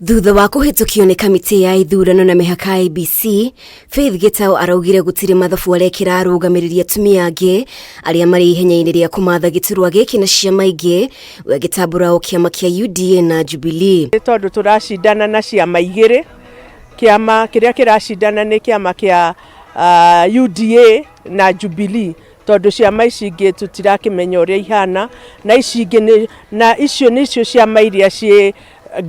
Thutha wa kuhitukio ni kamiti ya ithurano na mihaka IBC, Faith Gitau araugire gutire mathabu arekira arugamiriri atumia angi aria mari ihenya-ini ria kumatha giturwa giki na ciama ingi we gitambura o kiama kia UDA na Jubilee. Tondu turacindana na ciama igiri, kiama kiria kiracindana ni kiama kia UDA na Jubilee, tondu ciama ici ingi tutirakimenya uria ihana na ici ingi na icio nicio ciama iria ci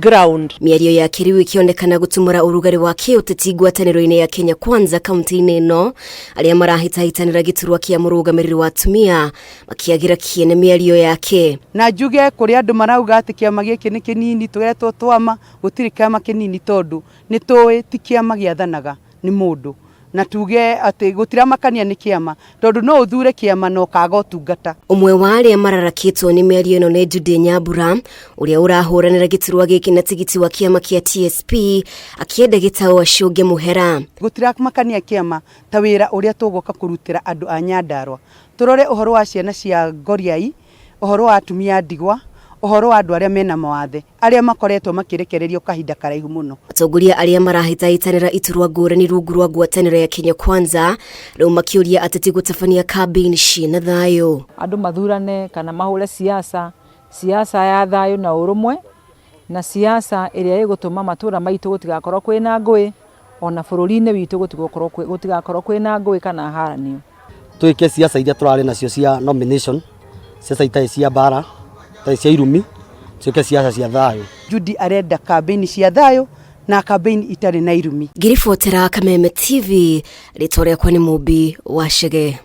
ground. Miario ya kiriu ikionekana gutumura urugari wa kiuteti ngwataniro-ini ya Kenya Kwanza kaunti-ini ino aria marahitahitanira giturwa kia murugamiriri wa Atumia akiagira kiene miario yake. Na njuge kuri andu marauga ati kiama giki ni kinini tugetwo twama gutiri kiama kinini tondu ni toy ti kiama giathanaga ni mundu na tuge ati gutiramakania ni kiama tondu no uthure kiama no kaga utungata. Umwe wa aria mararakitwo ni miario ino ni Jude Nyambura uria urahuranira giturwa giki na tigiti wa kiama kia TSP akienda Gitau acunge muhera. Gutiramakania kiama ta wira uria tugoka kurutira andu a Nyandarua turore uhoro wa ciana cia ngoriai, uhoro wa atumia ndigwa, uhoro wa andu aria mena mawathe aria makoretwo makirekererio kahinda karaihu muno. Atongoria aria marahitahitanira iturwa ngurani rungu rwa ngwataniro ya Kenya Kwanza riu makiuria ateti gutabania campaign cina thayo. Andu mathurane kana mahure siasa ya thayo na urumwe na siasa iria igutuma matura maitu gutigakorwo kwina ngui ona bururi-ini witu gutigakorwo kwina ngui kana haranio. Tuike siasa iria turari nacio cia nomination, siasa itai cia bara, itai cia irumi, tuike siasa cia thayo. Judy arenda campaign cia thayo na campaign itari na irumi. Ngiribotera Kameme TV, ritoria kwa ni Mubi wa Shege.